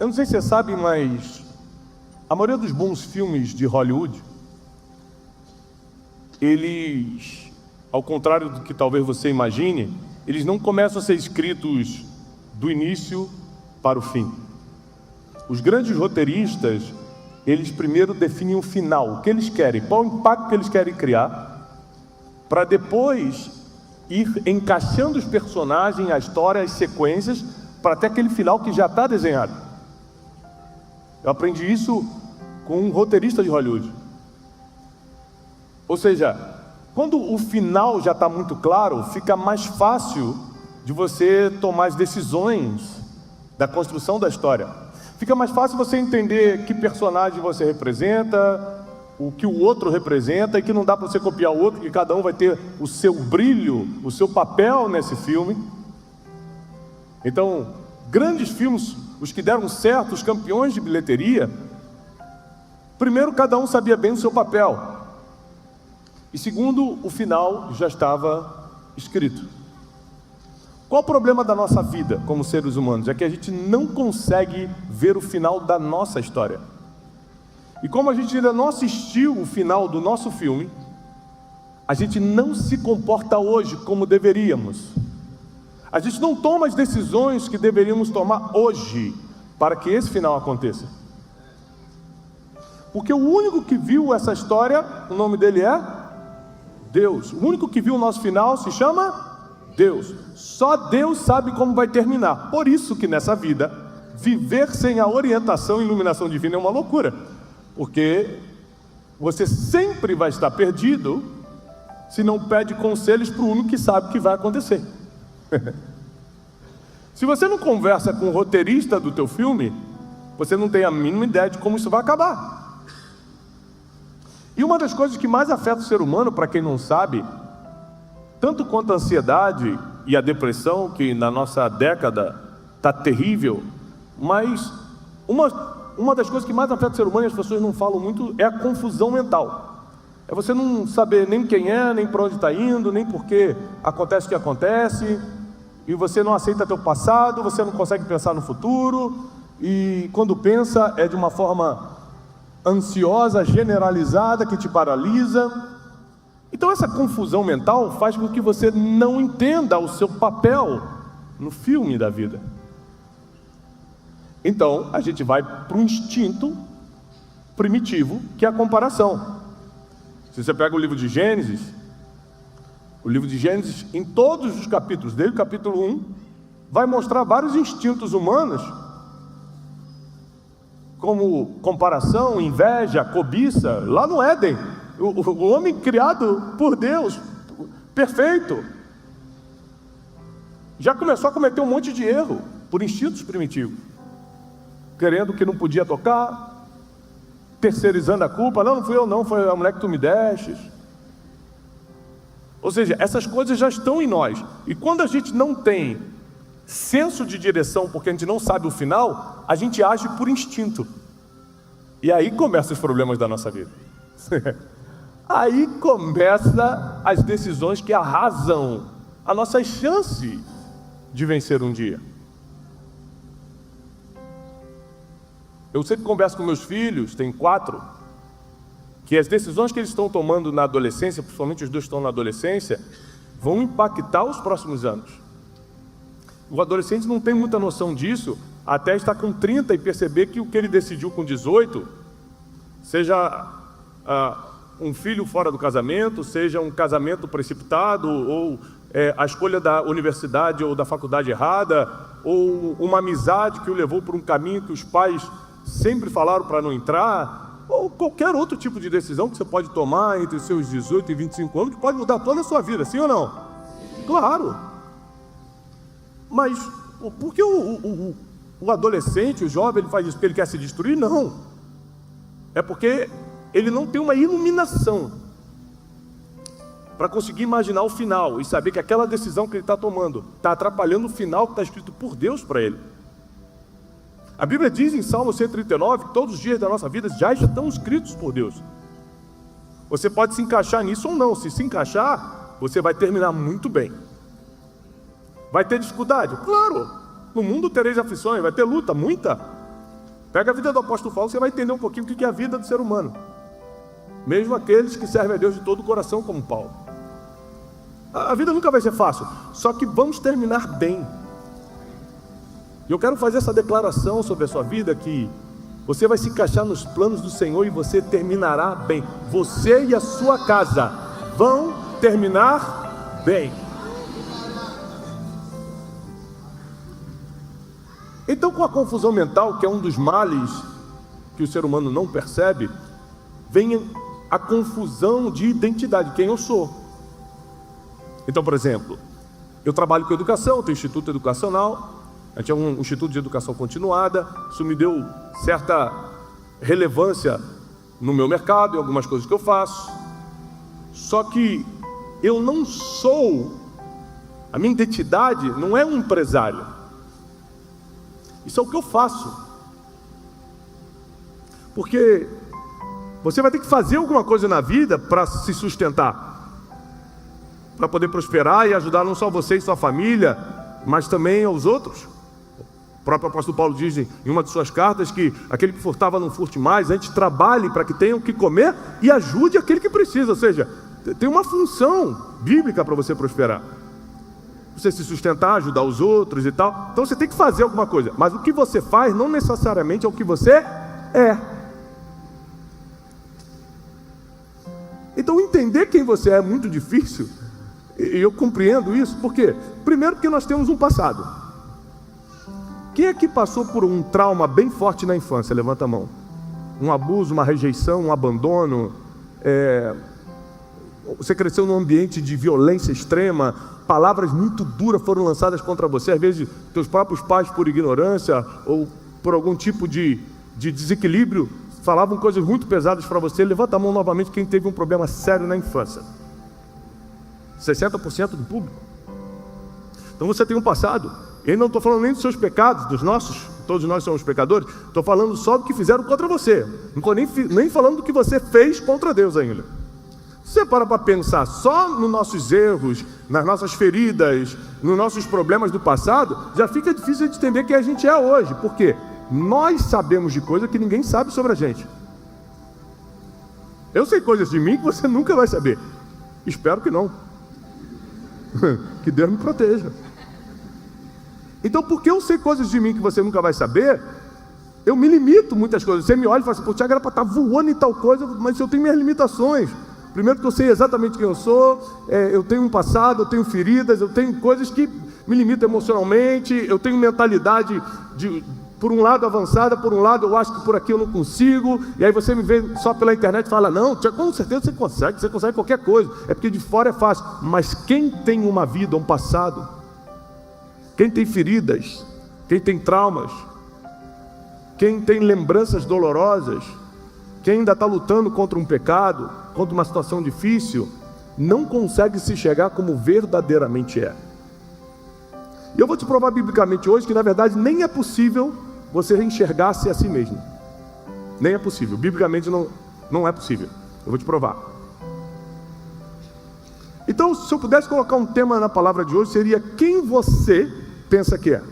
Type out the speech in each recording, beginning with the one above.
Eu não sei se você sabe, mas a maioria dos bons filmes de Hollywood, eles, ao contrário do que talvez você imagine, eles não começam a ser escritos do início para o fim. Os grandes roteiristas, eles primeiro definem o final, o que eles querem, qual o impacto que eles querem criar, para depois ir encaixando os personagens, a história, as sequências, para até aquele final que já está desenhado. Eu aprendi isso com um roteirista de Hollywood. Ou seja, quando o final já está muito claro, fica mais fácil de você tomar as decisões da construção da história. Fica mais fácil você entender que personagem você representa, o que o outro representa, e que não dá para você copiar o outro, que cada um vai ter o seu brilho, o seu papel nesse filme. Então, grandes filmes, os que deram certo, os campeões de bilheteria, primeiro, cada um sabia bem o seu papel. E segundo, o final já estava escrito. Qual o problema da nossa vida como seres humanos? É que a gente não consegue ver o final da nossa história. E como a gente ainda não assistiu o final do nosso filme, a gente não se comporta hoje como deveríamos. A gente não toma as decisões que deveríamos tomar hoje para que esse final aconteça. Porque o único que viu essa história, o nome dele é Deus. O único que viu o nosso final se chama Deus. Só Deus sabe como vai terminar. Por isso que nessa vida, viver sem a orientação e iluminação divina é uma loucura. Porque você sempre vai estar perdido se não pede conselhos para o único que sabe o que vai acontecer. Se você não conversa com o roteirista do teu filme, você não tem a mínima ideia de como isso vai acabar. E uma das coisas que mais afeta o ser humano, para quem não sabe, tanto quanto a ansiedade e a depressão, que na nossa década está terrível, mas uma das coisas que mais afeta o ser humano, e as pessoas não falam muito, é a confusão mental. É você não saber nem quem é, nem para onde está indo, nem por que acontece o que acontece, e você não aceita teu passado, você não consegue pensar no futuro, e quando pensa é de uma forma ansiosa, generalizada, que te paralisa. Então essa confusão mental faz com que você não entenda o seu papel no filme da vida. Então a gente vai para um instinto primitivo, que é a comparação. Se você pega o livro de Gênesis, em todos os capítulos, desde o capítulo 1, vai mostrar vários instintos humanos, como comparação, inveja, cobiça, lá no Éden. O homem criado por Deus, perfeito, já começou a cometer um monte de erro, por instintos primitivos, querendo que não podia tocar, terceirizando a culpa, não fui eu não, foi a mulher que tu me destes. Ou seja, essas coisas já estão em nós, e quando a gente não tem senso de direção, porque a gente não sabe o final, a gente age por instinto, e aí começam os problemas da nossa vida. Aí começam as decisões que arrasam a nossa chance de vencer um dia. Eu sempre converso com meus filhos, tem 4, que as decisões que eles estão tomando na adolescência, principalmente os 2 estão na adolescência, vão impactar os próximos anos. O adolescente não tem muita noção disso, até estar com 30 e perceber que o que ele decidiu com 18, seja um filho fora do casamento, seja um casamento precipitado, ou a escolha da universidade ou da faculdade errada, ou uma amizade que o levou por um caminho que os pais sempre falaram para não entrar, ou qualquer outro tipo de decisão que você pode tomar entre os seus 18 e 25 anos, que pode mudar toda a sua vida, sim ou não? Claro. Mas por que o adolescente, o jovem, ele faz isso porque ele quer se destruir? Não. É porque ele não tem uma iluminação para conseguir imaginar o final e saber que aquela decisão que ele está tomando está atrapalhando o final que está escrito por Deus para ele. A Bíblia diz em Salmo 139 que todos os dias da nossa vida já estão escritos por Deus. Você pode se encaixar nisso ou não. Se se encaixar, você vai terminar muito bem. Vai ter dificuldade? Claro. No mundo tereis aflições, vai ter luta, muita. Pega a vida do apóstolo Paulo, você vai entender um pouquinho o que é a vida do ser humano. Mesmo aqueles que servem a Deus de todo o coração, como Paulo. A vida nunca vai ser fácil, só que vamos terminar bem. E eu quero fazer essa declaração sobre a sua vida, que você vai se encaixar nos planos do Senhor e você terminará bem. Você e a sua casa vão terminar bem. Então, com a confusão mental, que é um dos males que o ser humano não percebe, vem a confusão de identidade, quem eu sou. Então, por exemplo, eu trabalho com educação, tenho instituto educacional, a gente é um instituto de educação continuada, isso me deu certa relevância no meu mercado, em algumas coisas que eu faço. Só que eu não sou, a minha identidade não é um empresário. Isso é o que eu faço. Porque você vai ter que fazer alguma coisa na vida para se sustentar, para poder prosperar e ajudar não só você e sua família, mas também aos outros. O próprio apóstolo Paulo diz em uma de suas cartas que aquele que furtava não furte mais, antes trabalhe para que tenha o que comer e ajude aquele que precisa. Ou seja, tem uma função bíblica para você prosperar. Você se sustentar, ajudar os outros e tal. Então você tem que fazer alguma coisa. Mas o que você faz não necessariamente é o que você é. Então entender quem você é muito difícil. E eu compreendo isso. Por quê? Primeiro porque nós temos um passado. Quem é que passou por um trauma bem forte na infância? Levanta a mão. Um abuso, uma rejeição, um abandono. Você cresceu num ambiente de violência extrema. Palavras muito duras foram lançadas contra você. Às vezes, teus próprios pais, por ignorância ou por algum tipo de desequilíbrio, falavam coisas muito pesadas para você. Levanta a mão novamente quem teve um problema sério na infância. 60% do público. Então você tem um passado. Eu não estou falando nem dos seus pecados, dos nossos. Todos nós somos pecadores. Estou falando só do que fizeram contra você. Não estou nem falando do que você fez contra Deus ainda. Se você para pensar só nos nossos erros, nas nossas feridas, nos nossos problemas do passado, já fica difícil de entender quem a gente é hoje. Por quê? Nós sabemos de coisas que ninguém sabe sobre a gente. Eu sei coisas de mim que você nunca vai saber. Espero que não. Que Deus me proteja. Então, porque eu sei coisas de mim que você nunca vai saber, eu me limito muitas coisas. Você me olha e fala assim, pô, Tiago, era para estar voando em tal coisa, mas eu tenho minhas limitações. Primeiro que eu sei exatamente quem eu sou, eu tenho um passado, eu tenho feridas, eu tenho coisas que me limitam emocionalmente, eu tenho mentalidade por um lado avançada, por um lado eu acho que por aqui eu não consigo, e aí você me vê só pela internet e fala, não, com certeza você consegue qualquer coisa, é porque de fora é fácil. Mas quem tem uma vida, um passado, quem tem feridas, quem tem traumas, quem tem lembranças dolorosas, quem ainda está lutando contra um pecado, contra uma situação difícil, não consegue se enxergar como verdadeiramente é. E eu vou te provar biblicamente hoje que na verdade nem é possível você enxergar-se a si mesmo. Nem é possível, biblicamente não é possível. Eu vou te provar. Então, se eu pudesse colocar um tema na palavra de hoje, seria quem você pensa que é.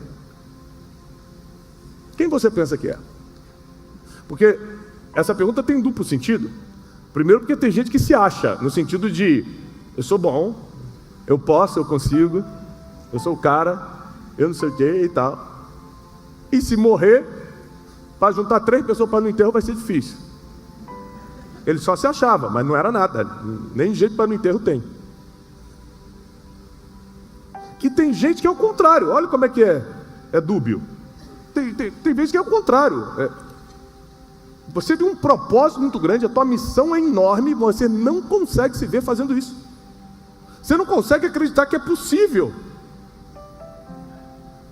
Quem você pensa que é? Porque essa pergunta tem duplo sentido. Primeiro porque tem gente que se acha, no sentido de, eu sou bom, eu posso, eu consigo, eu sou o cara, eu não sei o que e tal. E se morrer, para juntar 3 pessoas para no enterro vai ser difícil. Ele só se achava, mas não era nada, nem jeito para no enterro tem. Que tem gente que é o contrário, olha como é que é dúbio. Tem vezes que é o contrário. Você tem um propósito muito grande, a tua missão é enorme, você não consegue se ver fazendo isso. Você não consegue acreditar que é possível.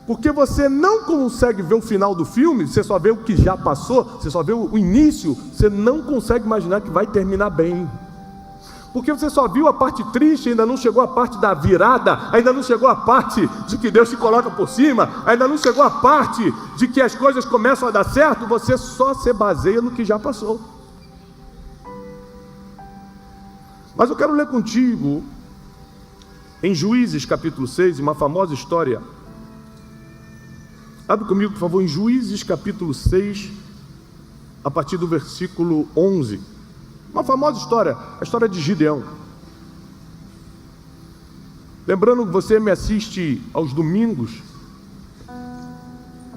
Porque você não consegue ver o final do filme, você só vê o que já passou, você só vê o início, você não consegue imaginar que vai terminar bem. Porque você só viu a parte triste, ainda não chegou a parte da virada, ainda não chegou a parte de que Deus te coloca por cima, ainda não chegou a parte de que as coisas começam a dar certo, você só se baseia no que já passou. Mas eu quero ler contigo, em Juízes capítulo 6, uma famosa história. Abre comigo, por favor, em Juízes capítulo 6, a partir do versículo 11. Uma famosa história, a história de Gideão. Lembrando que você me assiste aos domingos,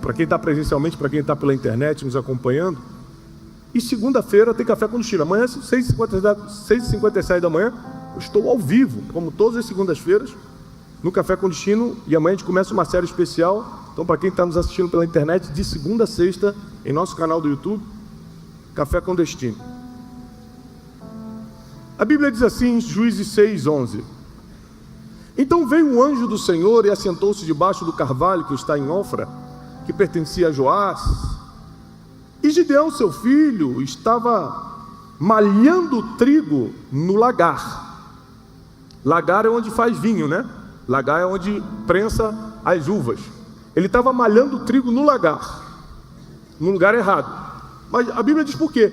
para quem está presencialmente, para quem está pela internet nos acompanhando. E segunda-feira tem Café com Destino. Amanhã, 6h57 da manhã, eu estou ao vivo, como todas as segundas-feiras, no Café com Destino. E amanhã a gente começa uma série especial. Então, para quem está nos assistindo pela internet, de segunda a sexta, em nosso canal do YouTube, Café com Destino. A Bíblia diz assim, em Juízes 6:11. Então veio um anjo do Senhor e assentou-se debaixo do carvalho que está em Ofra, que pertencia a Joás. E Gideão, seu filho, estava malhando trigo no lagar. Lagar é onde faz vinho, né? Lagar é onde prensa as uvas. Ele estava malhando trigo no lagar, no lugar errado. Mas a Bíblia diz por quê?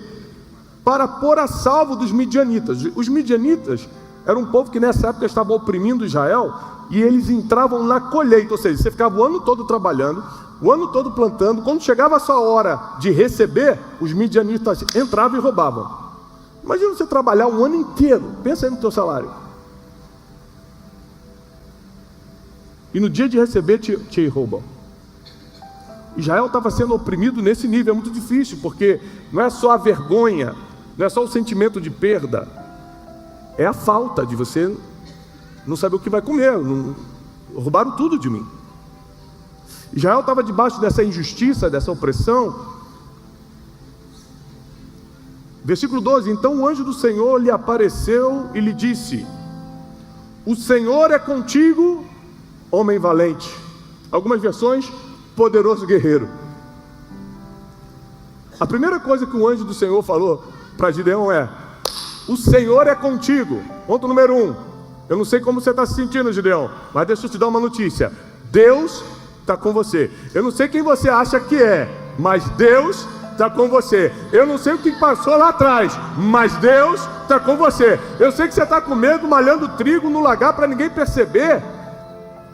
Para pôr a salvo dos midianitas. Os midianitas eram um povo que nessa época estava oprimindo Israel, e eles entravam na colheita, ou seja, você ficava o ano todo trabalhando, o ano todo plantando. Quando chegava a sua hora de receber, os midianitas entravam e roubavam. Imagina você trabalhar um ano inteiro, pensa aí no teu salário, e no dia de receber te roubam. Israel estava sendo oprimido nesse nível. É muito difícil, porque não é só a vergonha, não é só o sentimento de perda, é a falta de você não saber o que vai comer. Roubaram tudo de mim. Israel estava debaixo dessa injustiça, dessa opressão. Versículo 12: então o anjo do Senhor lhe apareceu e lhe disse: o Senhor é contigo, homem valente. Algumas versões, poderoso guerreiro. A primeira coisa que o anjo do Senhor falou para Gideão é: o Senhor é contigo. Ponto número 1. Eu não sei como você está se sentindo, Gideão, mas deixa eu te dar uma notícia: Deus está com você. Eu não sei quem você acha que é, mas Deus está com você. Eu não sei o que passou lá atrás, mas Deus está com você. Eu sei que você está com medo, malhando trigo no lagar para ninguém perceber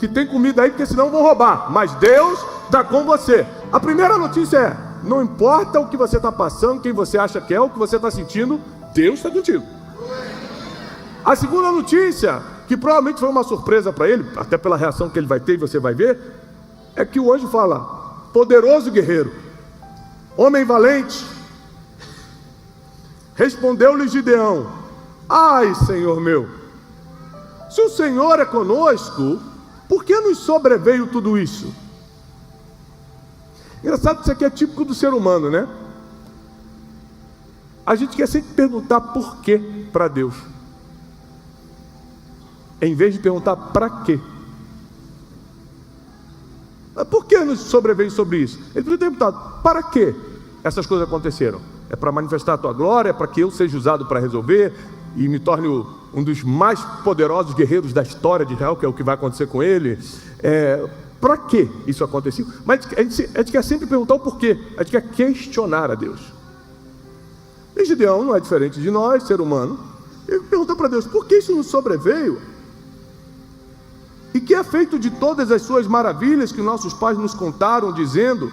que tem comida aí, porque senão vão roubar, mas Deus está com você. A primeira notícia é: não importa o que você está passando, quem você acha que é, o que você está sentindo, Deus está contigo. A segunda notícia, que provavelmente foi uma surpresa para ele, até pela reação que ele vai ter e você vai ver, é que o anjo fala: poderoso guerreiro, homem valente. Respondeu-lhe Gideão: ai, Senhor meu, se o Senhor é conosco, por que nos sobreveio tudo isso? Engraçado que isso aqui é típico do ser humano, né? A gente quer sempre perguntar por quê para Deus, em vez de perguntar para quê. Mas por que nos sobreveio sobre isso? Ele podia ter perguntado: para que essas coisas aconteceram? É para manifestar a tua glória? É para que eu seja usado para resolver e me torne um dos mais poderosos guerreiros da história de Israel, que é o que vai acontecer com ele? Para que isso aconteceu? Mas a gente quer sempre perguntar o porquê. A gente quer questionar a Deus. E Gideão não é diferente de nós, ser humano. Ele perguntou para Deus: por que isso nos sobreveio? E que é feito de todas as suas maravilhas que nossos pais nos contaram, dizendo: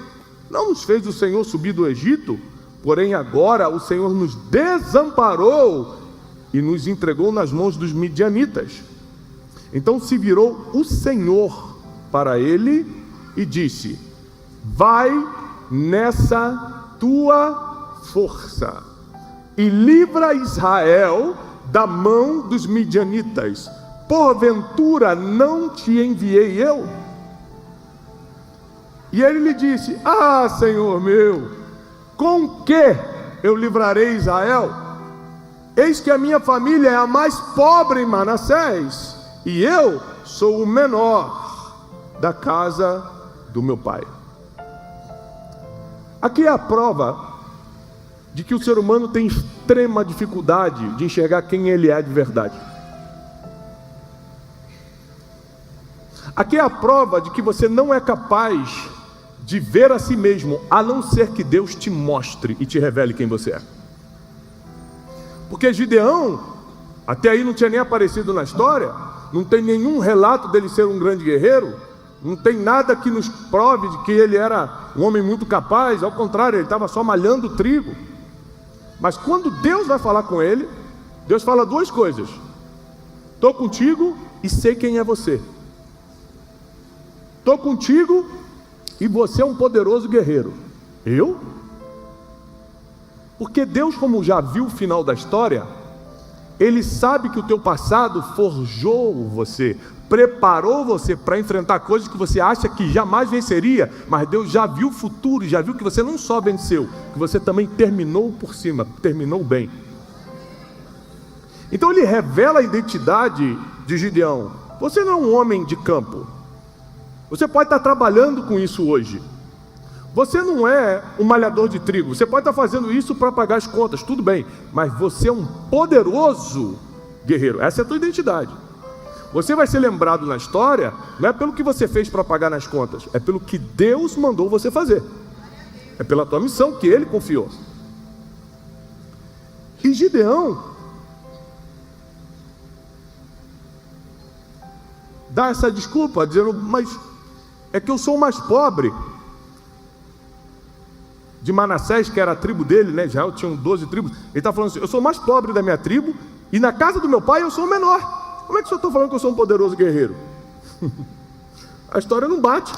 não nos fez o Senhor subir do Egito? Porém agora o Senhor nos desamparou e nos entregou nas mãos dos midianitas. Então se virou o Senhor para ele e disse: vai nessa tua força e livra Israel da mão dos midianitas. Porventura não te enviei eu? E ele lhe disse: ah, Senhor meu, com que eu livrarei Israel? Eis que a minha família é a mais pobre em Manassés, e eu sou o menor da casa do meu pai. Aqui é a prova de que o ser humano tem extrema dificuldade de enxergar quem ele é de verdade. Aqui é a prova de que você não é capaz de ver a si mesmo, a não ser que Deus te mostre e te revele quem você é. Porque Gideão, até aí não tinha nem aparecido na história, não tem nenhum relato dele ser um grande guerreiro, não tem nada que nos prove de que ele era um homem muito capaz. Ao contrário, ele estava só malhando trigo. Mas quando Deus vai falar com ele, Deus fala duas coisas: estou contigo e sei quem é você. Estou contigo e você é um poderoso guerreiro. Eu? Porque Deus, como já viu o final da história, Ele sabe que o teu passado forjou você, preparou você para enfrentar coisas que você acha que jamais venceria, mas Deus já viu o futuro e já viu que você não só venceu, que você também terminou por cima, terminou bem. Então Ele revela a identidade de Gideão. Você não é um homem de campo. Você pode estar trabalhando com isso hoje. Você não é um malhador de trigo. Você pode estar fazendo isso para pagar as contas, tudo bem. Mas você é um poderoso guerreiro. Essa é a tua identidade. Você vai ser lembrado na história, não é pelo que você fez para pagar nas contas, é pelo que Deus mandou você fazer. É pela tua missão que Ele confiou. E Gideão dá essa desculpa, dizendo, mas é que eu sou o mais pobre de Manassés, que era a tribo dele, né? Israel tinha 12 tribos. Ele está falando assim, eu sou o mais pobre da minha tribo, e na casa do meu pai eu sou o menor. Como é que o senhor está falando que eu sou um poderoso guerreiro? A história não bate.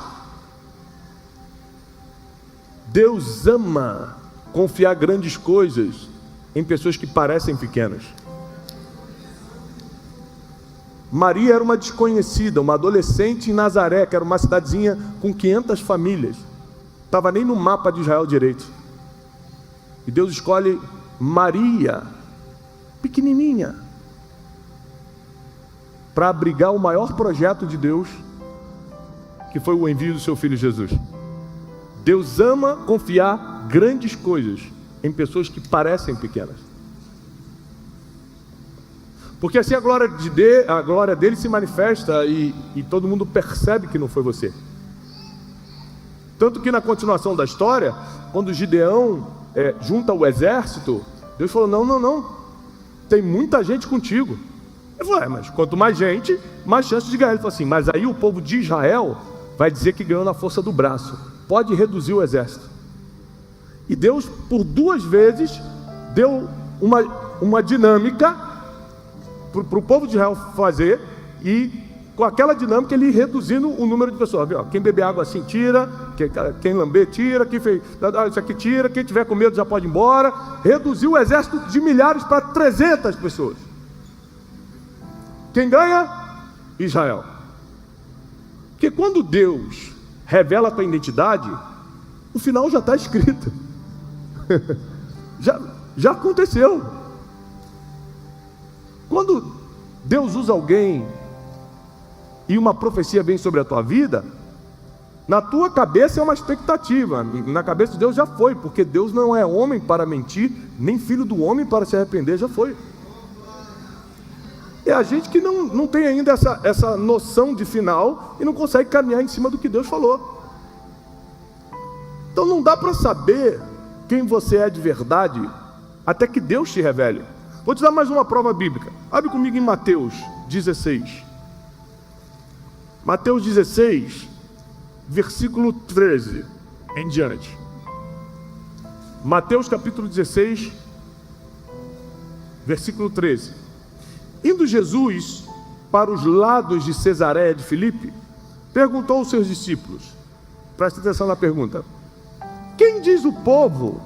Deus ama confiar grandes coisas em pessoas que parecem pequenas. Maria era uma desconhecida, uma adolescente em Nazaré, que era uma cidadezinha com 500 famílias. Estava nem no mapa de Israel direito. E Deus escolhe Maria, pequenininha, para abrigar o maior projeto de Deus, que foi o envio do seu Filho Jesus. Deus ama confiar grandes coisas em pessoas que parecem pequenas. Porque assim a glória dele se manifesta e todo mundo percebe que não foi você. Tanto que na continuação da história, quando Gideão junta o exército, Deus falou, não, tem muita gente contigo. Ele falou, mas quanto mais gente, mais chance de ganhar. Ele falou assim, mas aí o povo de Israel vai dizer que ganhou na força do braço, pode reduzir o exército. E Deus, por 2 vezes, deu uma dinâmica para o povo de Israel fazer, e com aquela dinâmica ele reduzindo o número de pessoas. Viu? Quem beber água assim tira, quem lamber tira, quem fez isso aqui tira, quem tiver com medo já pode ir embora. Reduziu o exército de milhares para 300 pessoas. Quem ganha? Israel. Porque quando Deus revela a tua identidade, o final já está escrito. já aconteceu. Quando Deus usa alguém e uma profecia vem sobre a tua vida, na tua cabeça é uma expectativa, na cabeça de Deus já foi, porque Deus não é homem para mentir, nem filho do homem para se arrepender, já foi. É a gente que não tem ainda essa noção de final e não consegue caminhar em cima do que Deus falou. Então não dá para saber quem você é de verdade até que Deus te revele. Vou te dar mais uma prova bíblica. Abre comigo em Mateus 16. Mateus 16, versículo 13 em diante. Mateus capítulo 16, versículo 13. Indo Jesus para os lados de Cesareia de Filipe, perguntou aos seus discípulos, presta atenção na pergunta, quem diz o povo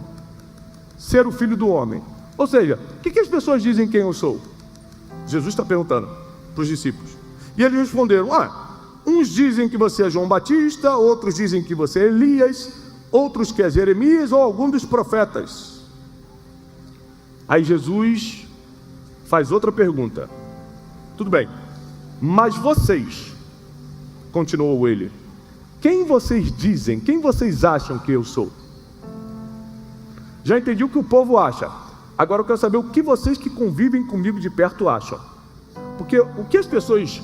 ser o Filho do Homem? Ou seja, o que as pessoas dizem quem eu sou? Jesus está perguntando para os discípulos. E eles responderam, uns dizem que você é João Batista, outros dizem que você é Elias, outros que é Jeremias ou algum dos profetas. Aí Jesus faz outra pergunta. Tudo bem, mas vocês, continuou ele, quem vocês dizem, quem vocês acham que eu sou? Já entendi o que o povo acha. Agora eu quero saber o que vocês que convivem comigo de perto acham. Porque o que as pessoas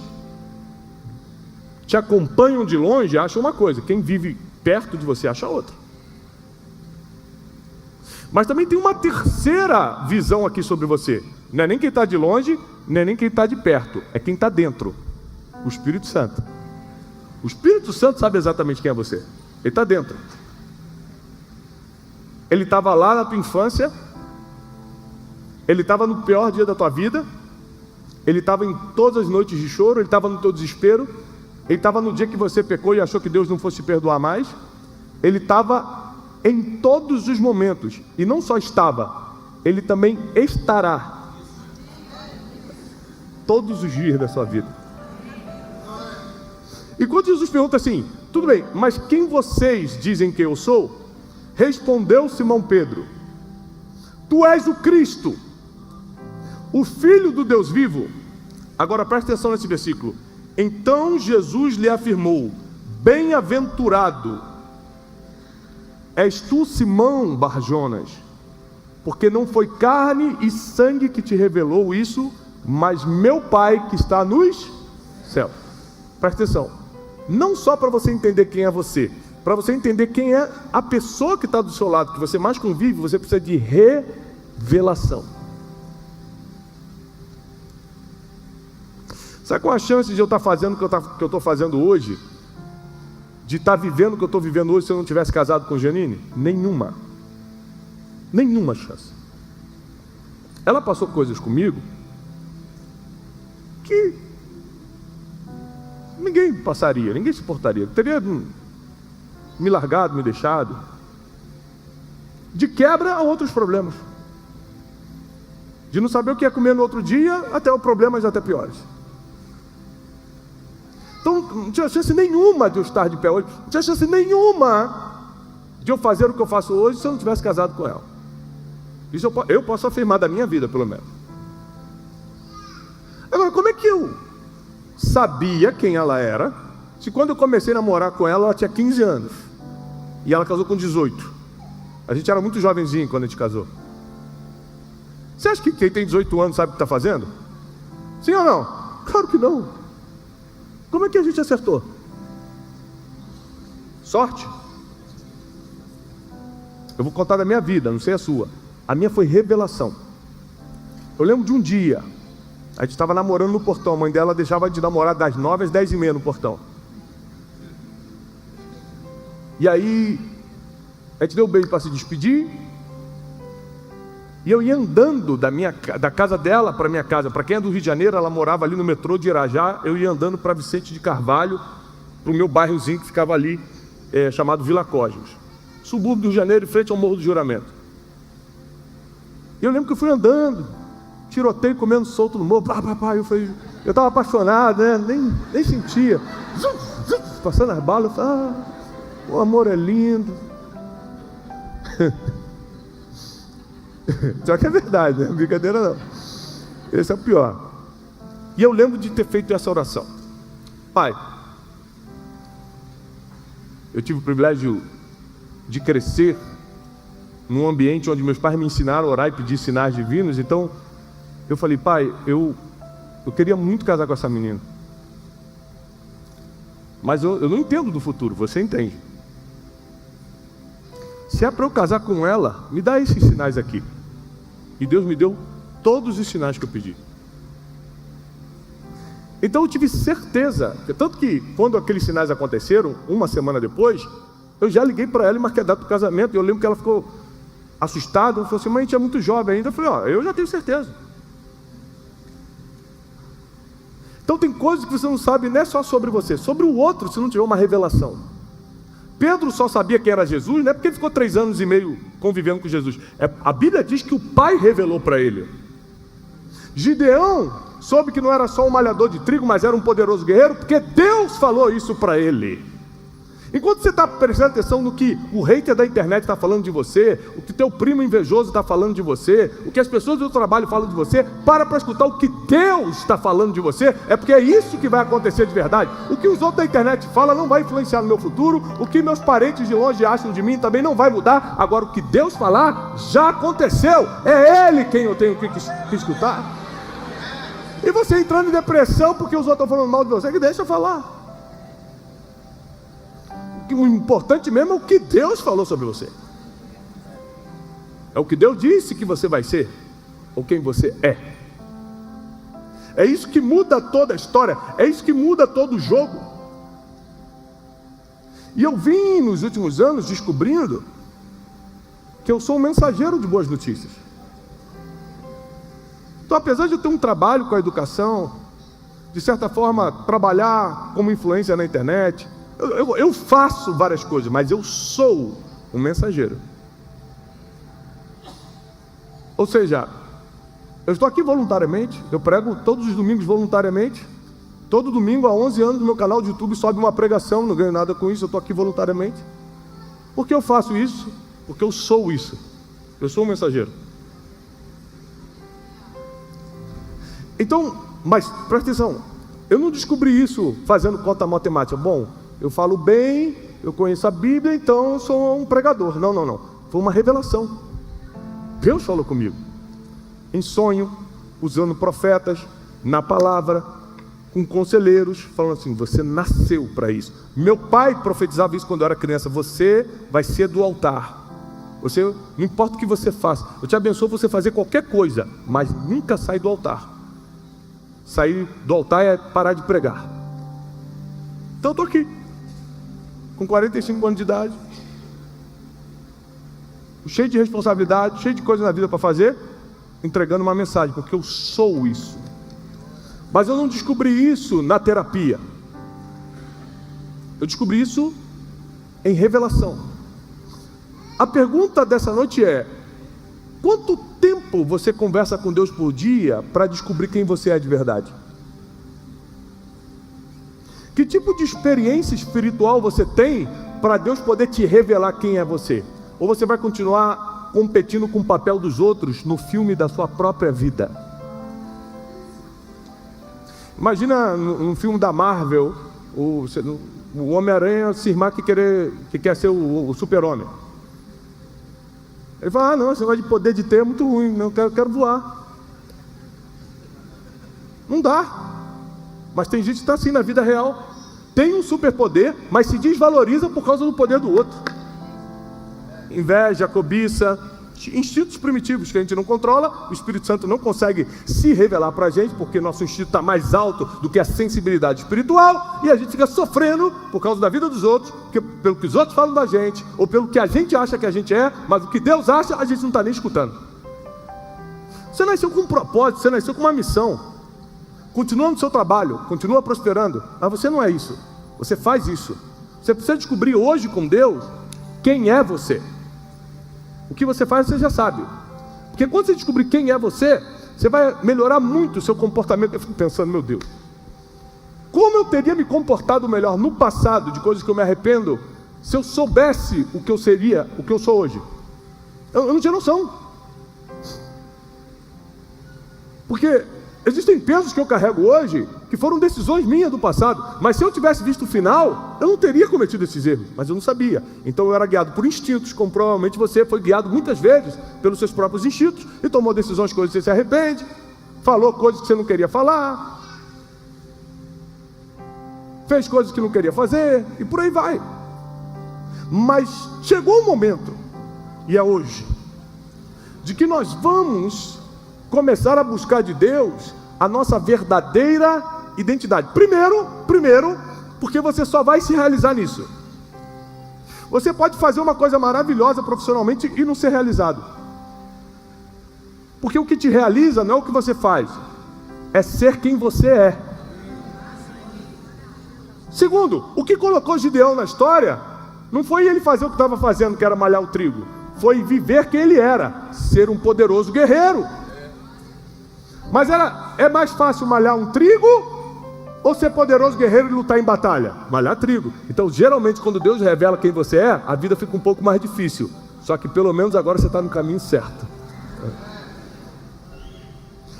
te acompanham de longe acham uma coisa, quem vive perto de você acha outra. Mas também tem uma terceira visão aqui sobre você. Não é nem quem está de longe, não é nem quem está de perto, é quem está dentro. O Espírito Santo. O Espírito Santo sabe exatamente quem é você. Ele está dentro. Ele estava lá na tua infância, Ele estava no pior dia da tua vida, ele estava em todas as noites de choro, ele estava no teu desespero, ele estava no dia que você pecou e achou que Deus não fosse te perdoar mais, ele estava em todos os momentos, e não só estava, ele também estará todos os dias da sua vida. E quando Jesus pergunta assim, tudo bem, mas quem vocês dizem que eu sou? Respondeu Simão Pedro, tu és o Cristo, o Filho do Deus vivo. Agora presta atenção nesse versículo. Então Jesus lhe afirmou, bem-aventurado és tu, Simão Bar-Jonas, porque não foi carne e sangue que te revelou isso, mas meu Pai que está nos céus. Presta atenção, não só para você entender quem é você, para você entender quem é a pessoa que está do seu lado, que você mais convive, você precisa de revelação. Sabe qual a chance de eu estar fazendo o que eu estou fazendo hoje? De estar vivendo o que eu estou vivendo hoje se eu não tivesse casado com Janine? Nenhuma. Nenhuma chance. Ela passou coisas comigo que ninguém passaria, ninguém suportaria. Teria me largado, me deixado. De quebra a outros problemas. De não saber o que ia comer no outro dia, até problemas até piores. Então não tinha chance nenhuma de eu estar de pé hoje. Não tinha chance nenhuma de eu fazer o que eu faço hoje se eu não tivesse casado com ela. Isso eu posso afirmar da minha vida, pelo menos. Agora, como é que eu sabia quem ela era, se quando eu comecei a namorar com ela, ela tinha 15 anos e ela casou com 18? A gente era muito jovenzinho quando a gente casou. Você acha que quem tem 18 anos sabe o que está fazendo? Sim ou não? Claro que não. Como é que a gente acertou? Sorte? Eu vou contar da minha vida, não sei a sua. A minha foi revelação. Eu lembro de um dia, a gente estava namorando no portão. A mãe dela deixava de namorar das 9 às 10h30 no portão. E aí a gente deu um beijo para se despedir. E eu ia andando da casa dela para minha casa. Para quem é do Rio de Janeiro, ela morava ali no metrô de Irajá. Eu ia andando para Vicente de Carvalho, para o meu bairrozinho que ficava ali, chamado Vila Cosmos, subúrbio do Rio de Janeiro, em frente ao Morro do Juramento. E eu lembro que eu fui andando, tiroteio comendo solto no morro. Eu estava apaixonado, né? Nem sentia. Passando as balas, eu falei, o amor é lindo. Só que é verdade, né? Brincadeira não. Esse é o pior. E eu lembro de ter feito essa oração. Pai, eu tive o privilégio de crescer num ambiente onde meus pais me ensinaram a orar e pedir sinais divinos. Então eu falei, pai, eu queria muito casar com essa menina, mas eu não entendo do futuro, você entende. Se é para eu casar com ela, me dá esses sinais aqui. E Deus me deu todos os sinais que eu pedi. Então eu tive certeza, tanto que quando aqueles sinais aconteceram, uma semana depois, eu já liguei para ela e marquei a data do casamento. E eu lembro que ela ficou assustada, ela falou assim, mãe, a gente é muito jovem ainda. Eu falei, eu já tenho certeza. Então tem coisas que você não sabe, não é só sobre você, sobre o outro, se não tiver uma revelação. Pedro só sabia quem era Jesus, não é porque ele ficou 3 anos e meio convivendo com Jesus. A Bíblia diz que o Pai revelou para ele. Gideão soube que não era só um malhador de trigo, mas era um poderoso guerreiro, porque Deus falou isso para ele. Enquanto você está prestando atenção no que o hater da internet está falando de você, o que teu primo invejoso está falando de você, o que as pessoas do teu trabalho falam de você, para escutar o que Deus está falando de você, é porque é isso que vai acontecer de verdade. O que os outros da internet falam não vai influenciar no meu futuro, o que meus parentes de longe acham de mim também não vai mudar. Agora o que Deus falar já aconteceu, é Ele quem eu tenho que escutar. E você entrando em depressão porque os outros estão falando mal de você, que deixa eu falar. O importante mesmo é o que Deus falou sobre você. É o que Deus disse que você vai ser, ou quem você é. É isso que muda toda a história, é isso que muda todo o jogo. E eu vim nos últimos anos descobrindo que eu sou um mensageiro de boas notícias. Então, apesar de eu ter um trabalho com a educação, de certa forma, trabalhar como influência na internet, eu faço várias coisas, mas eu sou um mensageiro. Ou seja, eu estou aqui voluntariamente, eu prego todos os domingos voluntariamente. Todo domingo, há 11 anos, no meu canal de YouTube sobe uma pregação, não ganho nada com isso, eu estou aqui voluntariamente. Por que eu faço isso? Porque eu sou isso. Eu sou um mensageiro. Então, mas presta atenção, eu não descobri isso fazendo conta matemática. Bom, eu falo bem, eu conheço a Bíblia, então eu sou um pregador. Não. Foi uma revelação. Deus falou comigo. Em sonho, usando profetas, na palavra, com conselheiros, falando assim, você nasceu para isso. Meu pai profetizava isso quando eu era criança, você vai ser do altar. Você, não importa o que você faça, eu te abençoo você fazer qualquer coisa, mas nunca sai do altar. Sair do altar é parar de pregar. Então eu estou aqui, com 45 anos de idade, cheio de responsabilidade, cheio de coisa na vida para fazer, entregando uma mensagem, porque eu sou isso. Mas eu não descobri isso na terapia. Eu descobri isso em revelação. A pergunta dessa noite é: quanto tempo você conversa com Deus por dia para descobrir quem você é de verdade? Que tipo de experiência espiritual você tem para Deus poder te revelar quem é você? Ou você vai continuar competindo com o papel dos outros no filme da sua própria vida? Imagina no filme da Marvel, o Homem-Aranha cismar que quer ser o super-homem. Ele fala, não, esse negócio de poder de ter é muito ruim, não, eu quero voar. Não dá. Mas tem gente que está assim na vida real. Tem um superpoder, mas se desvaloriza por causa do poder do outro. Inveja, cobiça, instintos primitivos que a gente não controla. O Espírito Santo não consegue se revelar para a gente, porque nosso instinto está mais alto do que a sensibilidade espiritual, e a gente fica sofrendo por causa da vida dos outros, pelo que os outros falam da gente, ou pelo que a gente acha que a gente é, mas o que Deus acha, a gente não está nem escutando. Você nasceu com um propósito, você nasceu com uma missão. Continua no seu trabalho, continua prosperando, mas você não é isso. Você faz isso. Você precisa descobrir hoje com Deus quem é você. O que você faz, você já sabe. Porque quando você descobrir quem é você, você vai melhorar muito o seu comportamento. Eu fico pensando, meu Deus, como eu teria me comportado melhor no passado, de coisas que eu me arrependo, se eu soubesse o que eu seria, o que eu sou hoje? Eu não tinha noção. Porque existem pesos que eu carrego hoje, que foram decisões minhas do passado, mas se eu tivesse visto o final, eu não teria cometido esses erros, mas eu não sabia. Então eu era guiado por instintos, como provavelmente você foi guiado muitas vezes pelos seus próprios instintos, e tomou decisões, coisas que você se arrepende, falou coisas que você não queria falar, fez coisas que não queria fazer, e por aí vai. Mas chegou o momento, e é hoje, de que nós vamos começar a buscar de Deus a nossa verdadeira identidade. Primeiro, porque você só vai se realizar nisso. Você pode fazer uma coisa maravilhosa profissionalmente e não ser realizado. Porque o que te realiza não é o que você faz, é ser quem você é. Segundo, o que colocou Gideão na história não foi ele fazer o que estava fazendo, que era malhar o trigo, foi viver quem ele era, ser um poderoso guerreiro. Mas é mais fácil malhar um trigo ou ser poderoso guerreiro e lutar em batalha? Malhar trigo. Então, geralmente, quando Deus revela quem você é, a vida fica um pouco mais difícil. Só que pelo menos agora você está no caminho certo.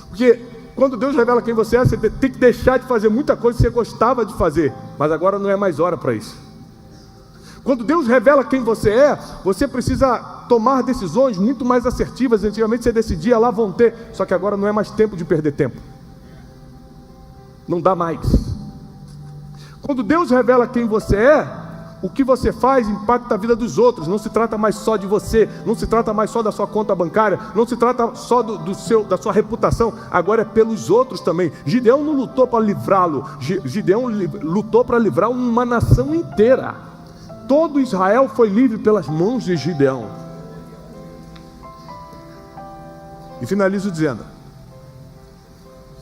Porque quando Deus revela quem você é, você tem que deixar de fazer muita coisa que você gostava de fazer, mas agora não é mais hora para isso. Quando Deus revela quem você é, você precisa tomar decisões muito mais assertivas. Antigamente você decidia, lá vão ter, só que agora não é mais tempo de perder tempo. Não dá mais. Quando Deus revela quem você é, o que você faz impacta a vida dos outros. Não se trata mais só de você, não se trata mais só da sua conta bancária, não se trata só da sua reputação, agora é pelos outros também. Gideão não lutou para livrá-lo, Gideão lutou para livrar uma nação inteira. Todo Israel foi livre pelas mãos de Gideão. E finalizo dizendo,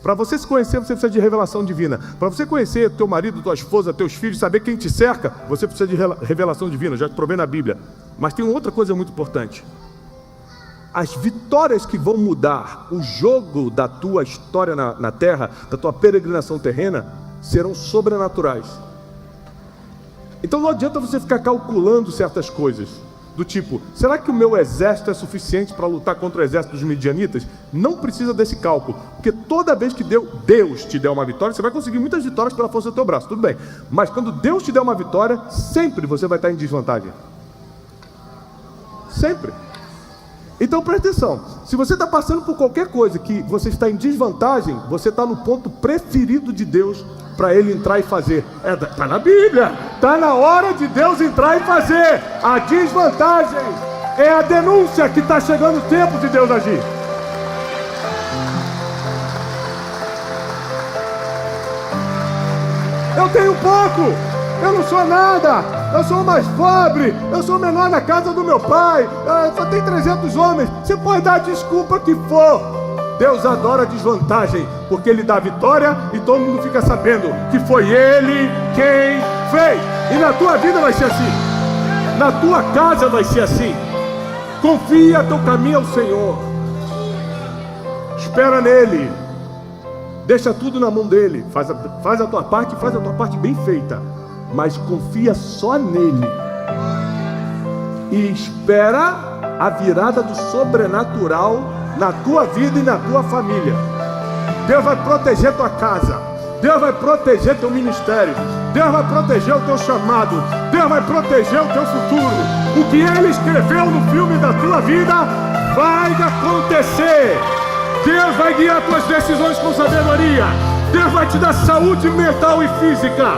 Para você se conhecer, você precisa de revelação divina. Para você conhecer teu marido, tua esposa, teus filhos, saber quem te cerca, você precisa de revelação divina, já te provei na Bíblia. Mas tem outra coisa muito importante. As vitórias que vão mudar o jogo da tua história na terra, da tua peregrinação terrena, serão sobrenaturais. Então não adianta você ficar calculando certas coisas, do tipo, será que o meu exército é suficiente para lutar contra o exército dos midianitas? Não precisa desse cálculo, porque toda vez que Deus te der uma vitória, você vai conseguir muitas vitórias pela força do teu braço, tudo bem. Mas quando Deus te der uma vitória, sempre você vai estar em desvantagem. Sempre. Então presta atenção, se você está passando por qualquer coisa que você está em desvantagem, você está no ponto preferido de Deus para Ele entrar e fazer. Está na Bíblia, está na hora de Deus entrar e fazer. A desvantagem é a denúncia que está chegando o tempo de Deus agir. Eu tenho pouco, eu não sou nada, eu sou o mais pobre, eu sou o menor na casa do meu pai, só tem 300 homens. Você pode dar a desculpa que for. Deus adora a desvantagem, porque Ele dá a vitória e todo mundo fica sabendo que foi Ele quem fez. E na tua vida vai ser assim, na tua casa vai ser assim. Confia teu caminho ao Senhor, espera nele, deixa tudo na mão dele, faz a tua parte, faz a tua parte bem feita, mas confia só nele e espera a virada do sobrenatural na tua vida e na tua família. Deus vai proteger tua casa, Deus vai proteger teu ministério, Deus vai proteger o teu chamado, Deus vai proteger o teu futuro. O que Ele escreveu no filme da tua vida vai acontecer. Deus vai guiar tuas decisões com sabedoria, Deus vai te dar saúde mental e física,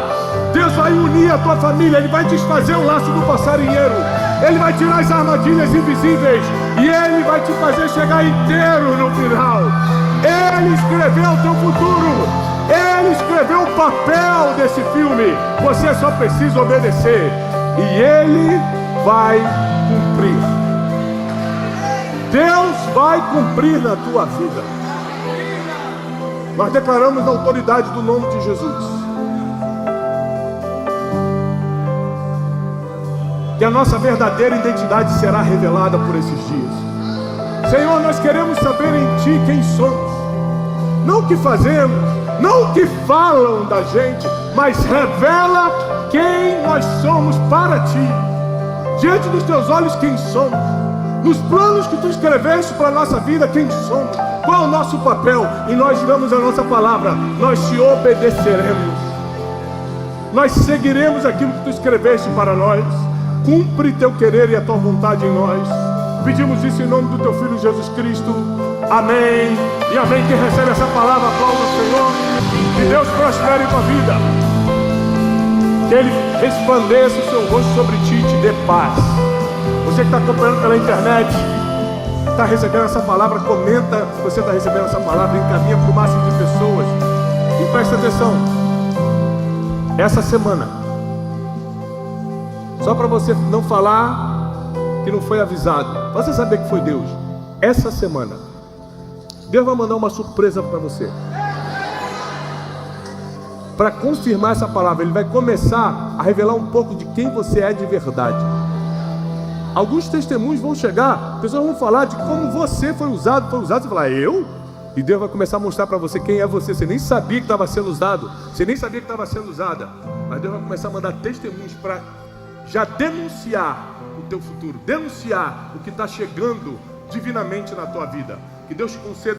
Deus vai unir a tua família, Ele vai desfazer o laço do passarinheiro, Ele vai tirar as armadilhas invisíveis e Ele vai te fazer chegar inteiro no final. Ele escreveu o teu futuro, Ele escreveu o papel desse filme, você só precisa obedecer e Ele vai cumprir. Deus vai cumprir na tua vida. Nós declaramos a autoridade do nome de Jesus. Que a nossa verdadeira identidade será revelada por esses dias. Senhor, nós queremos saber em Ti quem somos. Não o que fazemos, não o que falam da gente, mas revela quem nós somos para Ti. Diante dos Teus olhos, quem somos. Nos planos que Tu escreveste para a nossa vida, quem somos. Qual é o nosso papel? E nós damos a nossa palavra, nós Te obedeceremos. Nós seguiremos aquilo que Tu escreveste para nós. Cumpre Teu querer e a Tua vontade em nós. Pedimos isso em nome do Teu Filho Jesus Cristo. Amém e amém. Quem recebe essa palavra, aplauda o Senhor. Que Deus prospere tua vida. Que Ele resplandeça o seu rosto sobre ti e te dê paz. Você que está acompanhando pela internet, está recebendo essa palavra, comenta se você está recebendo essa palavra, encaminha para o máximo de pessoas. E presta atenção, essa semana, só para você não falar que não foi avisado, você saber que foi Deus, essa semana, Deus vai mandar uma surpresa para você. Para confirmar essa palavra, Ele vai começar a revelar um pouco de quem você é de verdade. Alguns testemunhos vão chegar, pessoas vão falar de como você foi usado, você vai falar, eu? E Deus vai começar a mostrar para você quem é você. Você nem sabia que estava sendo usado, você nem sabia que estava sendo usada, mas Deus vai começar a mandar testemunhos para já denunciar o teu futuro, denunciar o que está chegando divinamente na tua vida. Que Deus te conceda